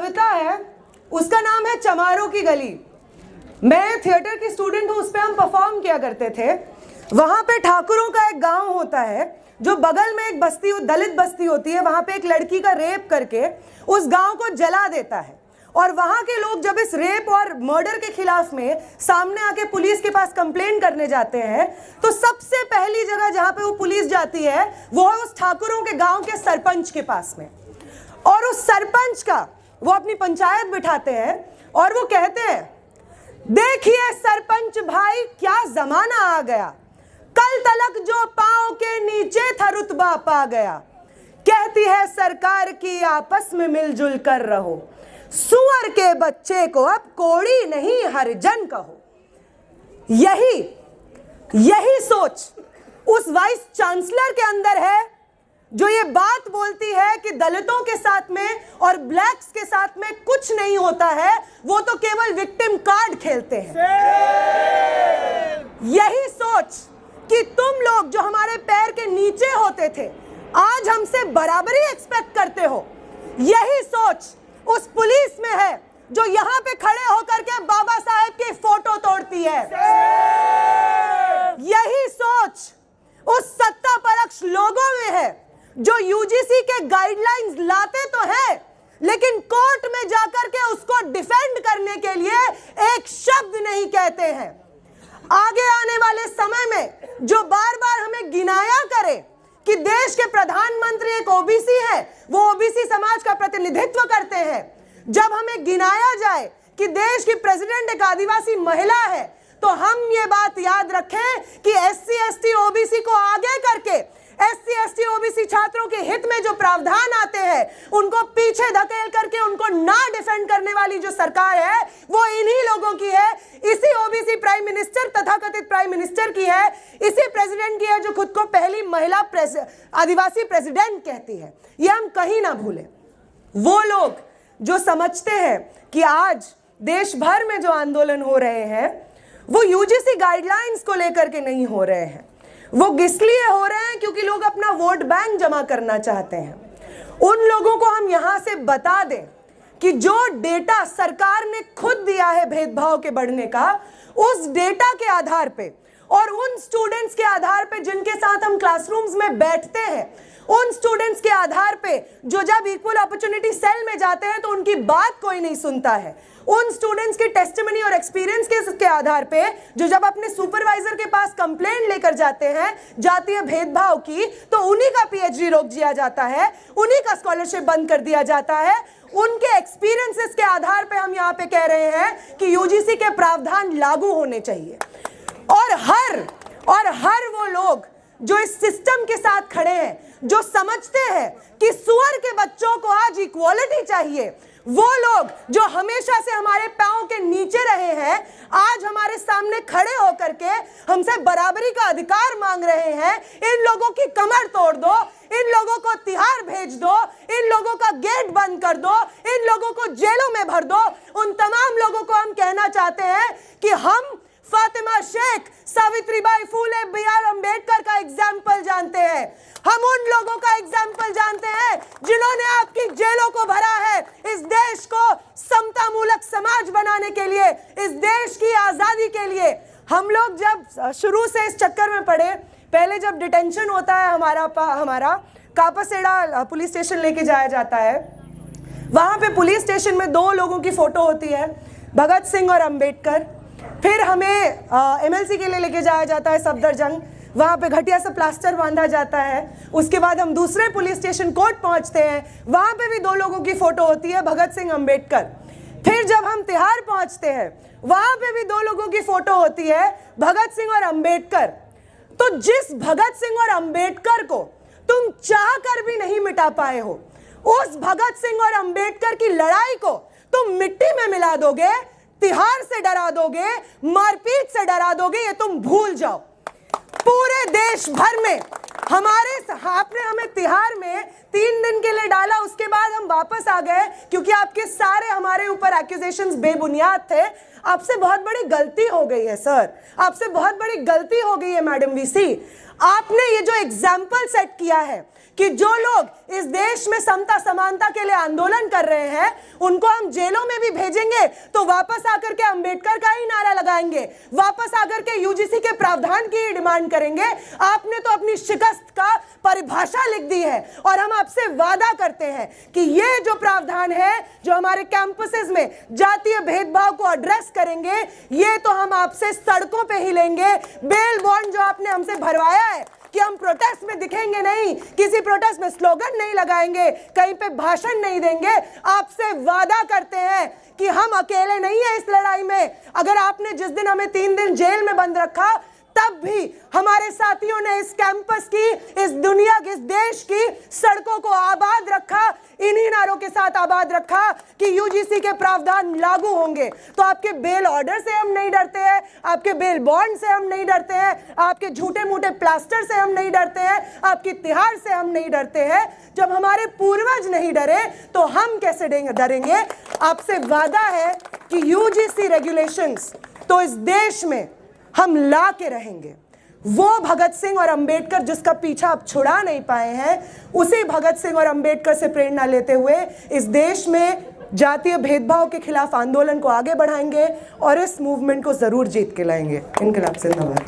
कविता है, उसका नाम है चमारों की गली। मैं थिएटर की स्टूडेंट हूँ, उस पर हम परफॉर्म किया करते थे। वहां पे ठाकुरों का एक गांव होता है, जो बगल में एक बस्ती, दलित बस्ती होती है। वहां पे एक लड़की का रेप करके उस गांव को जला देता है, और वहां के लोग जब इस रेप और मर्डर के खिलाफ में सामने आके पुलिस के पास कंप्लेन करने जाते हैं, तो सबसे पहली जगह जहां पे वो पुलिस जाती है वो है उस ठाकुरों के गांव के सरपंच के पास में। और उस सरपंच का वो अपनी पंचायत बिठाते हैं और वो कहते हैं, देखिए सरपंच भाई क्या जमाना आ गया, कल तलक जो पांव के नीचे था रुतबा पा गया। कहती है सरकार की आपस में मिलजुल कर रहो, सुअर के बच्चे को अब कोड़ी नहीं हरिजन कहो। यही सोच उस वाइस चांसलर के अंदर है, जो ये बात बोलती है कि दलितों के साथ में और ब्लैक्स के साथ में कुछ नहीं होता है, वो तो केवल विक्टिम कार्ड खेलते हैं। यही सोच कि तुम लोग जो हमारे पैर के नीचे होते थे, आज हमसे बराबरी एक्सपेक्ट करते हो। यही सोच उस पुलिस में है जो यहां पे खड़े होकर के बाबा साहेब की फोटो तोड़ती है। यही सोच उस सत्तापरक्ष लोगों में है जो यूजीसी के गाइडलाइंस लाते तो है, लेकिन कोर्ट में जाकर के उसको डिफेंड करने के लिए एक शब्द नहीं कहते हैं। आगे आने वाले समय में जो बार बार हमें गिनाया करे कि देश के प्रधानमंत्री एक ओबीसी है, वो ओबीसी समाज का प्रतिनिधित्व करते हैं, जब हमें गिनाया जाए कि देश की प्रेसिडेंट एक आदिवासी महिला है, तो हम ये बात याद रखें कि एससी एसटी ओबीसी को आगे करके एससी एसटी ओबीसी छात्रों के हित में जो प्रावधान आते हैं उनको पीछे धकेल करके उनको ना डिफेंड करने वाली जो सरकार है वो इन्हीं लोगों की है। इसी ओबीसी प्राइम मिनिस्टर, तथाकथित प्राइम मिनिस्टर की है, इसी प्रेसिडेंट की है जो खुद को पहली महिला आदिवासी प्रेसिडेंट कहती है। ये हम कहीं ना भूलें। वो लोग जो समझते हैं कि आज देश भर में जो आंदोलन हो रहे हैं वो यूजीसी गाइडलाइंस को लेकर के नहीं हो रहे हैं, वो इसलिए हो रहे हैं क्योंकि लोग अपना वोट बैंक जमा करना चाहते हैं। उन लोगों को हम यहां से बता दें कि जो डेटा सरकार ने खुद दिया है भेदभाव के बढ़ने का, उस डेटा के आधार पे और उन स्टूडेंट्स के आधार पे जिनके साथ हम क्लासरूम्स में बैठते हैं, उन स्टूडेंट्स के आधार पे जो जब इक्वल अपॉर्चुनिटी सेल में जाते हैं तो उनकी बात कोई नहीं सुनता है, उन स्टूडेंट्स की टेस्टिमनी और एक्सपीरियंस के आधार पे जो जब अपने सुपरवाइजर के पास कंप्लेंट लेकर जाते हैं जातीय भेदभाव की, तो उन्हीं का पीएचडी रोक दिया जाता है, उन्हीं का स्कॉलरशिप बंद कर दिया जाता है। उनके एक्सपीरियंसेस के आधार पे हम यहाँ पे कह रहे हैं कि यूजीसी के प्रावधान लागू होने चाहिए। और हर वो लोग जो इस सिस्टम के साथ खड़े हैं, जो समझते हैं कि सुअर के बच्चों को आज इक्वालिटी चाहिए, वो लोग जो हमेशा से हमारे पांव के नीचे रहे हैं, आज हमारे सामने खड़े होकर के हमसे बराबरी का अधिकार मांग रहे हैं। इन लोगों की कमर तोड़ दो, इन लोगों को तिहाड़ भेज दो, इन लोगों का गेट बंद कर दो, इन लोगों को जेलों में भर दो। उन तमाम लोगों को हम कहना चाहते हैं कि हम फातिमा शेख, सावित्रीबाई फूले, बी.आर. अम्बेडकर का एग्जाम्पल जानते हैं। हम उन लोगों का एग्जाम्पल जानते हैं जिन्होंने आपकी जेलों को भरा है इस देश को समता मूलक समाज बनाने के लिए, इस देश की आजादी के लिए। हम लोग जब शुरू से इस चक्कर में पड़े, पहले जब डिटेंशन होता है हमारा कापासेड़ा पुलिस स्टेशन लेके जाया जाता है, वहां पे पुलिस स्टेशन में दो लोगों की फोटो होती है, भगत सिंह और अंबेडकर। फिर हमें एमएलसी के लिए लेके जाया जाता है सफदरजंग, वहाँ पे घटिया से प्लास्टर बांधा जाता है। उसके बाद हम दूसरे पुलिस स्टेशन कोर्ट पहुँचते हैं, वहाँ पे भी दो लोगों की फोटो होती है, भगत सिंह अंबेडकर। फिर जब हम तिहाड़ पहुँचते हैं, वहाँ पे भी दो लोगों की फोटो होती है, भगत सिंह और अंबेडकर। तो जिस भगत सिंह और अंबेडकर को तुम चाह कर भी नहीं मिटा पाए हो, उस भगत सिंह और अंबेडकर की लड़ाई को तुम मिट्टी में मिला दोगे, तिहाड़ से डरा दोगे, मारपीट से डरा दोगे, ये तुम भूल जाओ। पूरे देश भर में आपने हमें तिहाड़ में 3 दिन के लिए डाला, उसके बाद हम वापस आ गए क्योंकि आपके सारे हमारे ऊपर एक्यूजेशंस बेबुनियाद थे। आपसे बहुत बड़ी गलती हो गई है सर, आपसे बहुत बड़ी गलती हो गई है मैडम वीसी। आपने ये जो एग्जाम्पल सेट किया है कि जो लोग इस देश में समता समानता के लिए आंदोलन कर रहे हैं उनको हम जेलों में भी भेजेंगे तो वापस आकर के अंबेडकर का ही नारा लगाएंगे, वापस आकर के यूजीसी के प्रावधान की ही डिमांड करेंगे। आपने तो अपनी शिकस्त का परिभाषा लिख दी है और हम आपसे वादा करते हैं कि ये जो प्रावधान है जो हमारे कैंपसेस में जातीय भेदभाव को एड्रेस करेंगे, ये तो हम आपसे सड़कों पे ही लेंगे। बेल बॉन्ड जो आपने हमसे भरवाया है कि हम प्रोटेस्ट में दिखेंगे नहीं, किसी प्रोटेस्ट में स्लोगन नहीं लगाएंगे, कहीं पे भाषण नहीं देंगे, आपसे वादा करते हैं कि हम अकेले नहीं हैं इस लड़ाई में। अगर आपने जिस दिन हमें 3 दिन जेल में बंद रखा तब भी हमारे साथियों ने इस कैंपस की, इस दुनिया की, इस देश की सड़कों को आबाद रखा, इन्हीं नारों के साथ आबाद रखा कि यूजीसी के प्रावधान लागू होंगे। तो आपके बेल ऑर्डर से हम नहीं डरते हैं, आपके बेल बॉन्ड से हम नहीं डरते हैं, आपके झूठे मूठे प्लास्टर से हम नहीं डरते हैं, आपकी तिहाड़ से हम नहीं डरते हैं। जब हमारे पूर्वज नहीं डरे तो हम कैसे डरेंगे? आपसे वादा है कि यूजीसी रेगुलेशंस तो इस देश में हम ला के रहेंगे। वो भगत सिंह और अंबेडकर जिसका पीछा आप छुड़ा नहीं पाए हैं, उसी भगत सिंह और अंबेडकर से प्रेरणा लेते हुए इस देश में जातीय भेदभाव के खिलाफ आंदोलन को आगे बढ़ाएंगे और इस मूवमेंट को जरूर जीत के लाएंगे। इनकलाब जिंदाबाद।